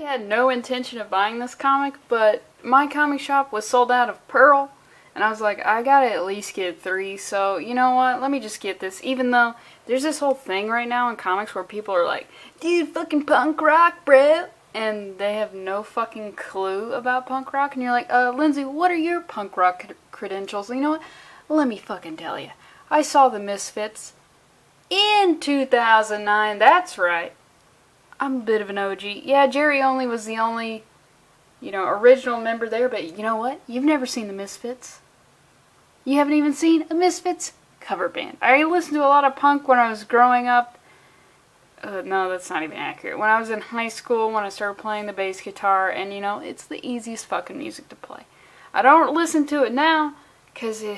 had no intention of buying this comic, but my comic shop was sold out of Pearl, and I was like, I gotta at least get 3, so you know what, let me just get this, even though there's this whole thing right now in comics where people are like, dude, fucking punk rock, bro, and they have no fucking clue about punk rock, and you're like, Lindsay, what are your punk rock credentials? And you know what, let me fucking tell you, I saw the Misfits in 2009, that's right. I'm a bit of an OG. Yeah, Jerry Only was the only, original member there, but you know what? You've never seen the Misfits. You haven't even seen a Misfits cover band. I listened to a lot of punk when I was growing up. No, that's not even accurate. When I was in high school, when I started playing the bass guitar, and it's the easiest fucking music to play. I don't listen to it now, because I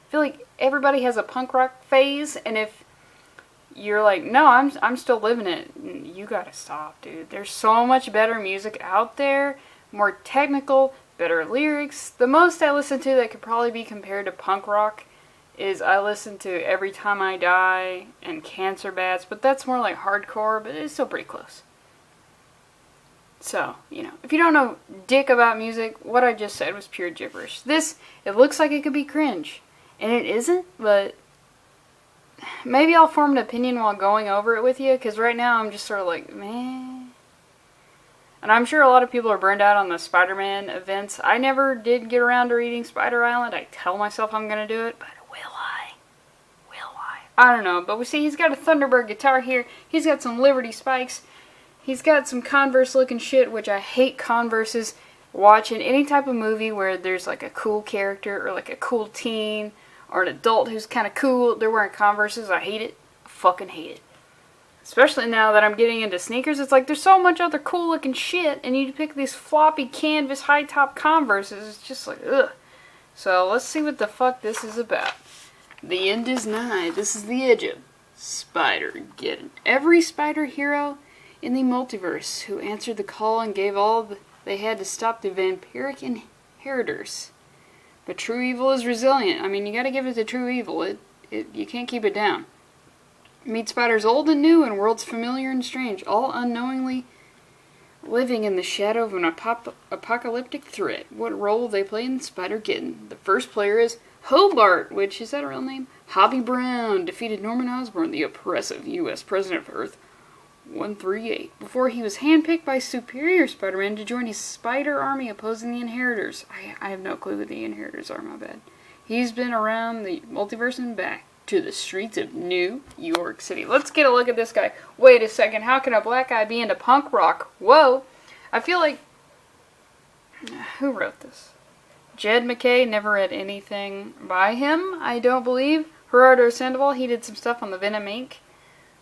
feel like everybody has a punk rock phase, and if you're like, no, I'm still living it, you gotta stop, dude. There's so much better music out there, more technical, better lyrics. The most I listen to that could probably be compared to punk rock is I listen to Every Time I Die and Cancer Bats, but that's more like hardcore, but it's still pretty close. So, if you don't know dick about music, what I just said was pure gibberish. This, it looks like it could be cringe, and it isn't, but maybe I'll form an opinion while going over it with you, because right now I'm just sort of like, meh. And I'm sure a lot of people are burned out on the Spider-Man events. I never did get around to reading Spider Island. I tell myself I'm going to do it, but will I? Will I? I don't know, but we see he's got a Thunderbird guitar here. He's got some Liberty spikes. He's got some Converse looking shit, which I hate Converses. Watching any type of movie where there's like a cool character or like a cool teen or an adult who's kind of cool, they're wearing Converses. I hate it. I fucking hate it. Especially now that I'm getting into sneakers, it's like there's so much other cool looking shit, and you pick these floppy canvas high top Converses. It's just like, ugh. So let's see what the fuck this is about. The end is nigh. This is the edge of Spider-Geddon. Every spider hero in the multiverse who answered the call and gave all they had to stop the vampiric inheritors. But true evil is resilient. I mean, you gotta give it to true evil. You can't keep it down. Meet spiders old and new and worlds familiar and strange, all unknowingly living in the shadow of an apocalyptic threat. What role will they play in Spider-Geddon? The first player is Hobart, which, is that a real name? Hobby Brown defeated Norman Osborn, the oppressive U.S. President of Earth 138, before he was handpicked by Superior Spider-Man to join his spider army opposing the Inheritors. I have no clue who the Inheritors are, my bad. He's been around the multiverse and back to the streets of New York City. Let's get a look at this guy. Wait a second, how can a black guy be into punk rock? Whoa! I feel like... Who wrote this? Jed McKay, never read anything by him, I don't believe. Gerardo Sandoval, he did some stuff on the Venom Inc.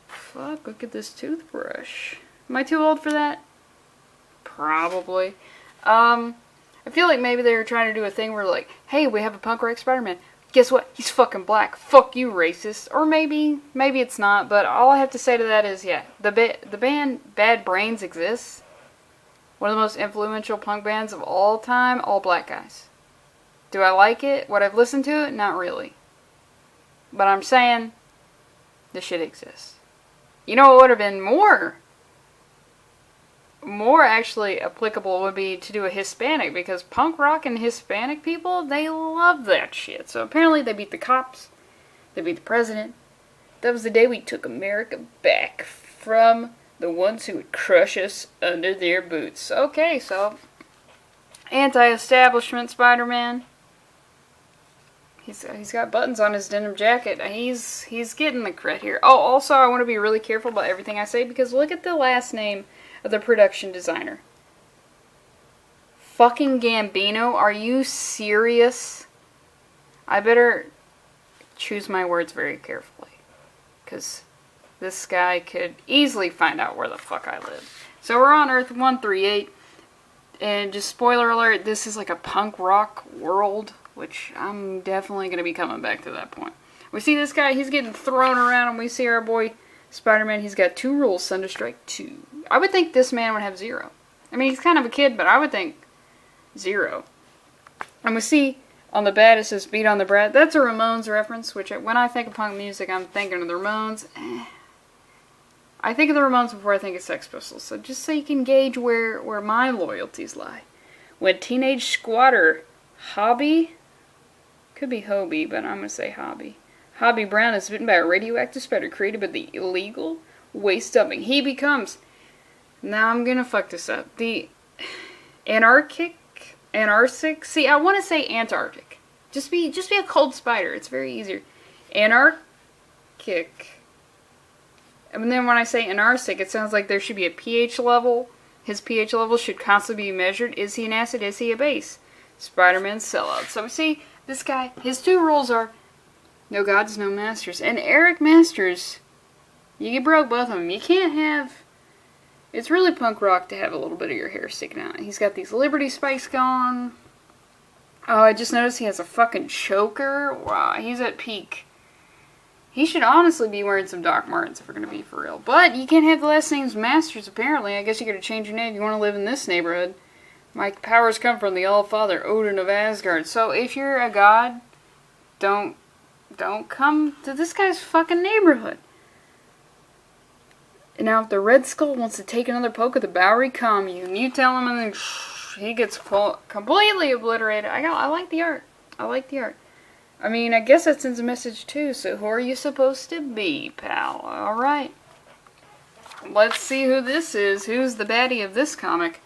Fuck, look at this toothbrush. Am I too old for that? Probably. I feel like maybe they were trying to do a thing where like, hey, we have a punk rock Spider-Man. Guess what? He's fucking black. Fuck you, racist. Or maybe it's not, but all I have to say to that is, yeah, the band Bad Brains exists. One of the most influential punk bands of all time, all black guys. Do I like it? Would I've listened to it? Not really. But I'm saying, this shit exists. You know what would have been more actually applicable would be to do a Hispanic, because punk rock and Hispanic people, they love that shit. So apparently they beat the cops, they beat the president. That was the day we took America back from the ones who would crush us under their boots. Okay, so anti-establishment Spider-Man. He's got buttons on his denim jacket. He's getting the credit here. Oh, also I want to be really careful about everything I say, because look at the last name of the production designer. Fucking Gambino, are you serious? I better choose my words very carefully, because this guy could easily find out where the fuck I live. So we're on Earth 138, and just spoiler alert, this is like a punk rock world, which I'm definitely going to be coming back to that point. We see this guy, he's getting thrown around, and we see our boy Spider-Man, he's got 2 rules, Thunderstrike 2. I would think this man would have 0. I mean, he's kind of a kid, but I would think 0. And we see on the bat it says Beat on the Brat. That's a Ramones reference, which when I think of punk music, I'm thinking of the Ramones. I think of the Ramones before I think of Sex Pistols, so just so you can gauge where my loyalties lie. When Teenage Squatter Hobby, could be Hobie, but I'm going to say Hobby. Hobby Brown is bitten by a radioactive spider created by the illegal waste dumping. He becomes, now I'm going to fuck this up, the Antarctic, see, I want to say Antarctic. Just be a cold spider, it's very easier. Antarctic. And then when I say Antarctic, it sounds like there should be a pH level. His pH level should constantly be measured. Is he an acid? Is he a base? Spider-Man sellout. So see, this guy, his 2 rules are no gods, no masters. And Eric Masters, you broke both of them. You can't have... It's really punk rock to have a little bit of your hair sticking out. He's got these Liberty spikes going. Oh, I just noticed he has a fucking choker. Wow, he's at peak. He should honestly be wearing some Doc Martens if we're going to be for real. But you can't have the last names Masters, apparently. I guess you got to change your name if you want to live in this neighborhood. My powers come from the All-Father, Odin of Asgard. So if you're a god, don't come to this guy's fucking neighborhood. Now, if the Red Skull wants to take another poke at the Bowery Commune, you tell him and then he gets completely obliterated. I like the art. I like the art. I mean, I guess that sends a message too, so who are you supposed to be, pal? Alright. Let's see who this is. Who's the baddie of this comic?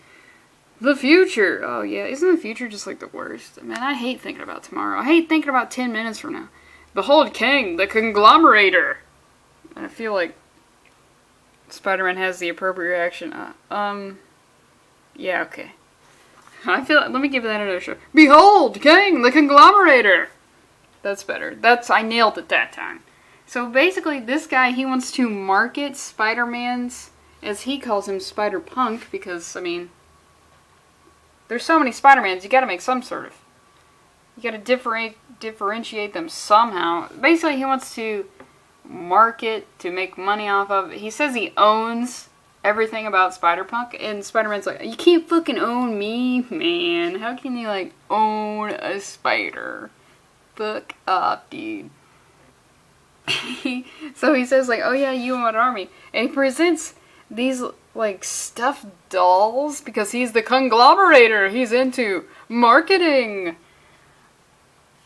The future. Oh yeah, isn't the future just like the worst? Man, I hate thinking about tomorrow. I hate thinking about 10 minutes from now. Behold King, the Conglomerator. And I feel like Spider-Man has the appropriate reaction. Yeah, okay. I feel like, let me give that another show. Behold King, the Conglomerator. That's better. I nailed it that time. So basically, this guy, he wants to market Spider-Man's, as he calls him, Spider-Punk, because, I mean, there's so many Spider-Mans, you gotta make some sort of, you gotta differentiate them somehow. Basically, he wants to market, to make money off of, he says he owns everything about Spider-Punk, and Spider-Man's like, you can't fucking own me, man. How can you, like, own a spider? Fuck up, dude. So he says, like, oh yeah, you own an army. And he presents these, like, stuffed dolls, because he's the conglomerator. He's into marketing.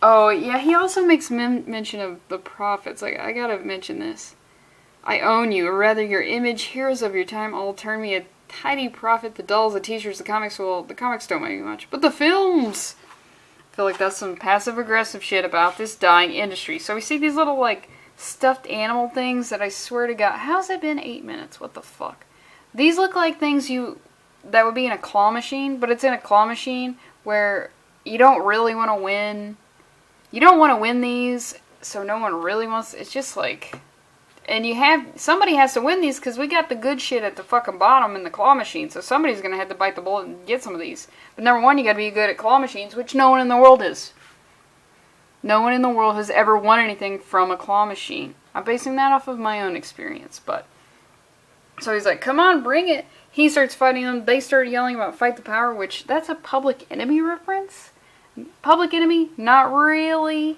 Oh, yeah, he also makes mention of the prophets. Like, I gotta mention this. I own you, or rather your image, heroes of your time, all turn me a tidy profit. The dolls, the t-shirts, the comics, well, the comics don't make much. But the films! I feel like that's some passive-aggressive shit about this dying industry. So we see these little, like, stuffed animal things that I swear to God, how's it been 8 minutes? What the fuck? These look like things that would be in a claw machine, but it's in a claw machine where you don't really want to win. You don't want to win these, so no one really wants, it's just like, and somebody has to win these because we got the good shit at the fucking bottom in the claw machine, so somebody's going to have to bite the bullet and get some of these. But number one, you got to be good at claw machines, which no one in the world is. No one in the world has ever won anything from a claw machine. I'm basing that off of my own experience, but. So he's like, come on, bring it. He starts fighting them. They start yelling about fight the power, which, that's a Public Enemy reference. Public Enemy, not really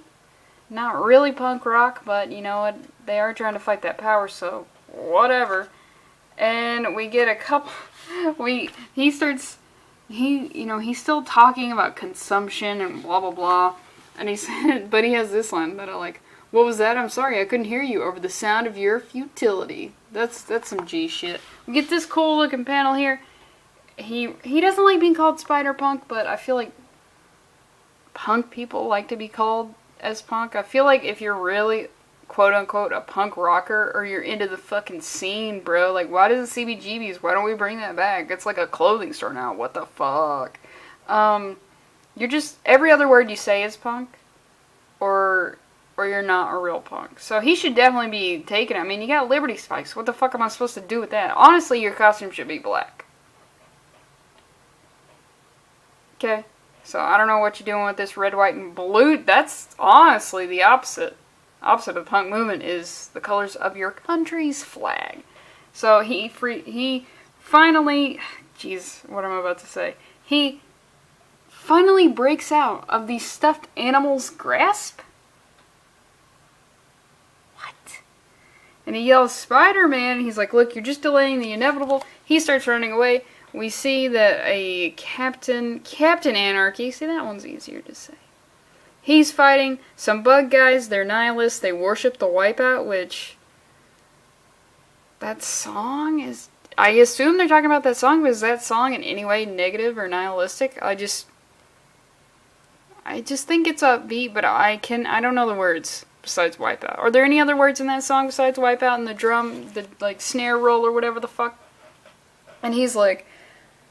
punk rock, but you know what, they are trying to fight that power, so whatever. And we get a couple, he's still talking about consumption and blah blah blah, and he said, but he has this line that I like, what was that? I'm sorry, I couldn't hear you over the sound of your futility. That's some G shit. We get this cool looking panel here. He doesn't like being called Spider-Punk, but I feel like punk people like to be called as punk. I feel like if you're really, quote-unquote, a punk rocker, or you're into the fucking scene, bro, like, why does the CBGBs, why don't we bring that back? It's like a clothing store now, what the fuck? You're just, every other word you say is punk, or you're not a real punk. So he should definitely be taken. I mean, you got Liberty Spikes, what the fuck am I supposed to do with that? Honestly, your costume should be black. Okay? So I don't know what you're doing with this red, white, and blue. That's honestly the opposite. Opposite of the punk movement is the colors of your country's flag. So he finally, jeez, what am I about to say? He finally breaks out of the stuffed animal's grasp. What? And he yells, Spider-Man! And he's like, look, you're just delaying the inevitable. He starts running away. We see that a Captain Anarchy, see, that one's easier to say. He's fighting some bug guys. They're nihilists. They worship the Wipeout, which... That song is... I assume they're talking about that song, but is that song in any way negative or nihilistic? I just think it's upbeat, but I don't know the words besides Wipeout. Are there any other words in that song besides Wipeout and the drum, the like snare roll or whatever the fuck? And he's like,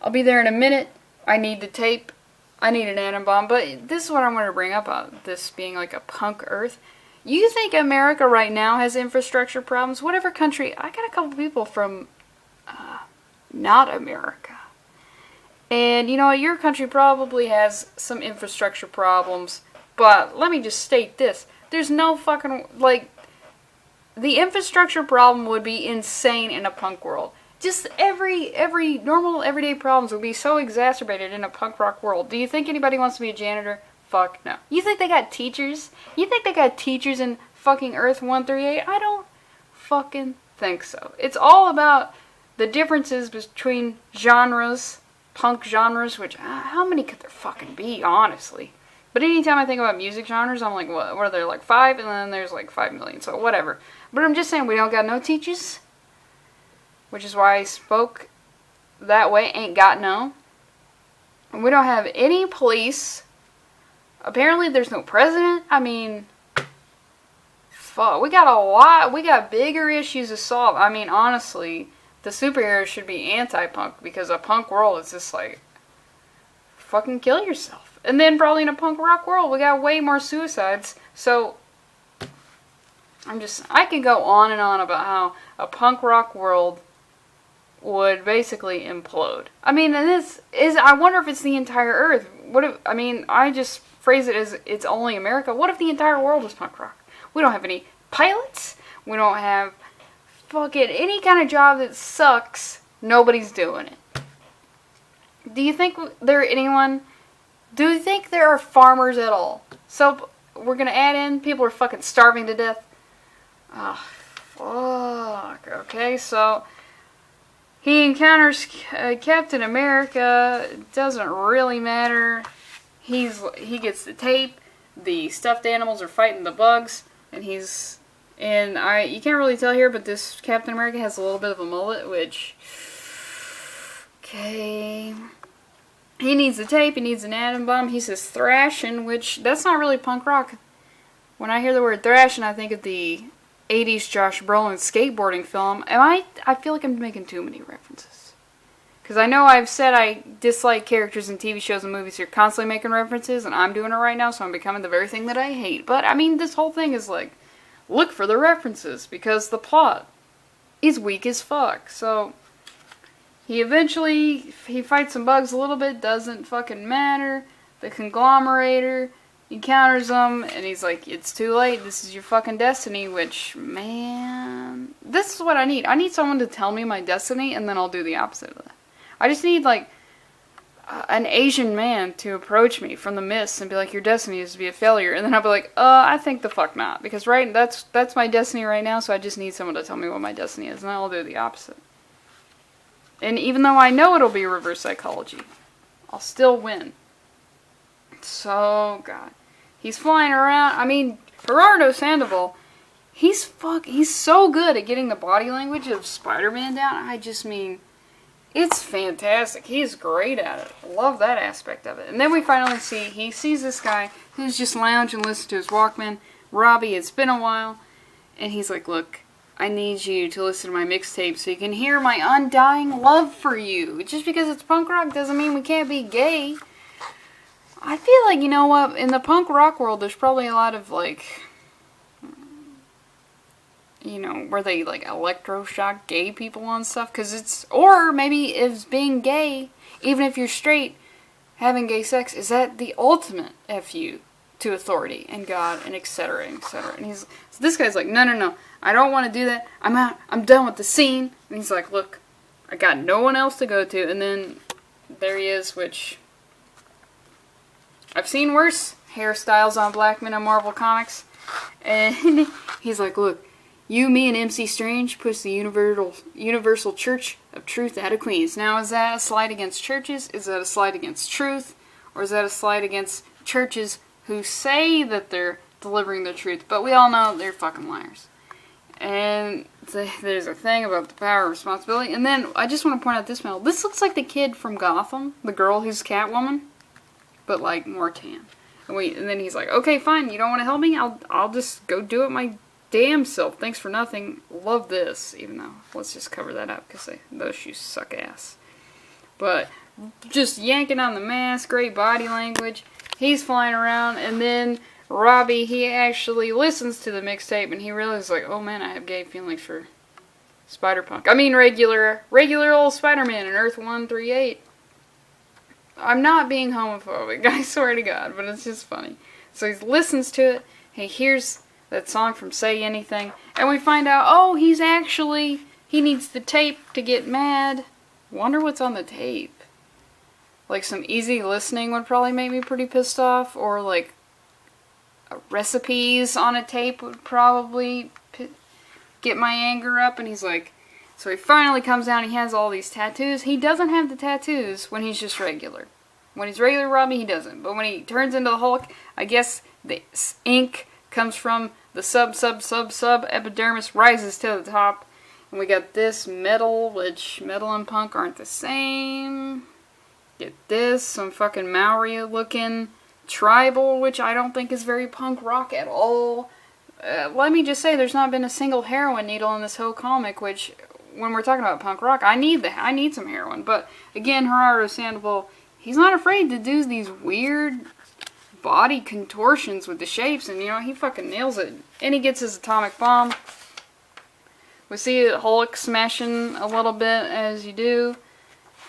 I'll be there in a minute. I need the tape. I need an atom bomb. But this is what I want to bring up about this being like a punk earth. You think America right now has infrastructure problems? Whatever country. I got a couple people from not America. And you know what? Your country probably has some infrastructure problems. But let me just state this. There's no fucking, like, the infrastructure problem would be insane in a punk world. Just every normal everyday problems would be so exacerbated in a punk rock world. Do you think anybody wants to be a janitor? Fuck no. You think they got teachers? You think they got teachers in fucking Earth 138? I don't fucking think so. It's all about the differences between genres, punk genres, which, how many could there fucking be, honestly? But anytime I think about music genres, I'm like, what are there, like 5? And then there's like 5 million, so whatever. But I'm just saying, we don't got no teachers. Which is why I spoke that way, ain't got no. And we don't have any police. Apparently there's no president. I mean, fuck, we got a lot, we got bigger issues to solve. I mean, honestly, the superheroes should be anti-punk, because a punk world is just like, fucking kill yourself. And then probably in a punk rock world, we got way more suicides. So, I could go on and on about how a punk rock world would basically implode. I mean, and this is, I wonder if it's the entire Earth. What if, I mean, I just phrase it as it's only America. What if the entire world was punk rock? We don't have any pilots. We don't have fucking any kind of job that sucks. Nobody's doing it. Do you think do you think there are farmers at all? So, we're gonna add in, people are fucking starving to death. Oh, fuck. Okay, so he encounters Captain America. It doesn't really matter. He gets the tape. The stuffed animals are fighting the bugs, and you can't really tell here, but this Captain America has a little bit of a mullet, which, okay. He needs the tape. He needs an atom bomb. He says thrashing, which that's not really punk rock. When I hear the word thrashing, I think of the 80s Josh Brolin skateboarding film. I feel like I'm making too many references. Because I know I've said I dislike characters in TV shows and movies who are constantly making references, and I'm doing it right now, so I'm becoming the very thing that I hate. But, I mean, this whole thing is like, look for the references, because the plot is weak as fuck. So, he fights some bugs a little bit, doesn't fucking matter. The conglomerator encounters them, and he's like, it's too late, this is your fucking destiny, which, man, this is what I need. I need someone to tell me my destiny, and then I'll do the opposite of that. I just need, like, an Asian man to approach me from the mist and be like, your destiny is to be a failure, and then I'll be like, I think the fuck not, because that's my destiny right now, so I just need someone to tell me what my destiny is, and I'll do the opposite. And even though I know it'll be reverse psychology, I'll still win. So, God. He's flying around. I mean, Gerardo Sandoval, he's so good at getting the body language of Spider-Man down. I just mean, it's fantastic. He's great at it. I love that aspect of it. And then we finally he sees this guy who's just lounging, listening to his Walkman. Robbie, it's been a while. And he's like, look, I need you to listen to my mixtape so you can hear my undying love for you. Just because it's punk rock doesn't mean we can't be gay. I feel like, you know what, in the punk rock world, there's probably a lot of, like, you know, where they, like, electroshock gay people and stuff, or maybe it's being gay, even if you're straight, having gay sex, is that the ultimate FU to authority and God and etc., etc. And so this guy's like, no, I don't want to do that, I'm out, I'm done with the scene. And he's like, look, I got no one else to go to, and then there he is, which I've seen worse hairstyles on black men in Marvel Comics. And he's like, look, You, me, and MC Strange push the universal Church of Truth out of Queens. Now, is that a slight against churches? Is that a slight against truth? Or is that a slight against churches who say that they're delivering the truth, but we all know they're fucking liars? And there's a thing about the power of responsibility. And then, I just want to point out this panel. This looks like the kid from Gotham, the girl who's Catwoman, but like more tan. And then he's like, okay, fine, you don't want to help me? I'll just go do it my damn self. Thanks for nothing. Love this. Even though, let's just cover that up because those shoes suck ass. But just yanking on the mask, great body language. He's flying around, and then Robbie, he actually listens to the mixtape, and he realizes, like, oh man, I have gay feelings for Spider-Punk. I mean, regular old Spider-Man in Earth 138. I'm not being homophobic, I swear to God, but it's just funny. So he listens to it, he hears that song from Say Anything, and we find out, oh, he needs the tape to get mad. Wonder what's on the tape. Like, some easy listening would probably make me pretty pissed off, or like, recipes on a tape would probably get my anger up, and he's like, so he finally comes down, he has all these tattoos. He doesn't have the tattoos when he's just regular. When he's regular Robbie, he doesn't. But when he turns into the Hulk, I guess the ink comes from the sub epidermis, rises to the top. And we got this metal, which metal and punk aren't the same. Get this, some fucking Maori looking tribal, which I don't think is very punk rock at all. Let me just say, there's not been a single heroin needle in this whole comic, which, when we're talking about punk rock, I need some heroin. But again, Gerardo Sandoval, he's not afraid to do these weird body contortions with the shapes, and you know, he fucking nails it. And he gets his atomic bomb. We see Hulk smashing a little bit, as you do.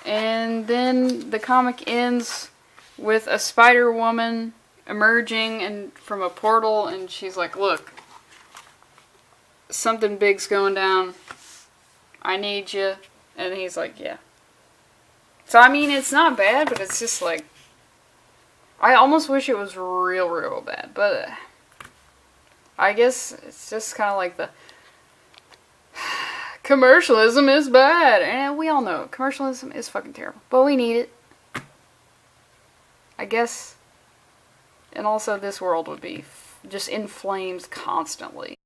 And then the comic ends with a Spider-Woman emerging and from a portal, and she's like, look, something big's going down. I need you. And he's like, yeah. So, I mean, it's not bad, but it's just like, I almost wish it was real bad. But I guess it's just kind of like the commercialism is bad. And we all know commercialism is fucking terrible. But we need it. I guess. And also this world would be just in flames constantly.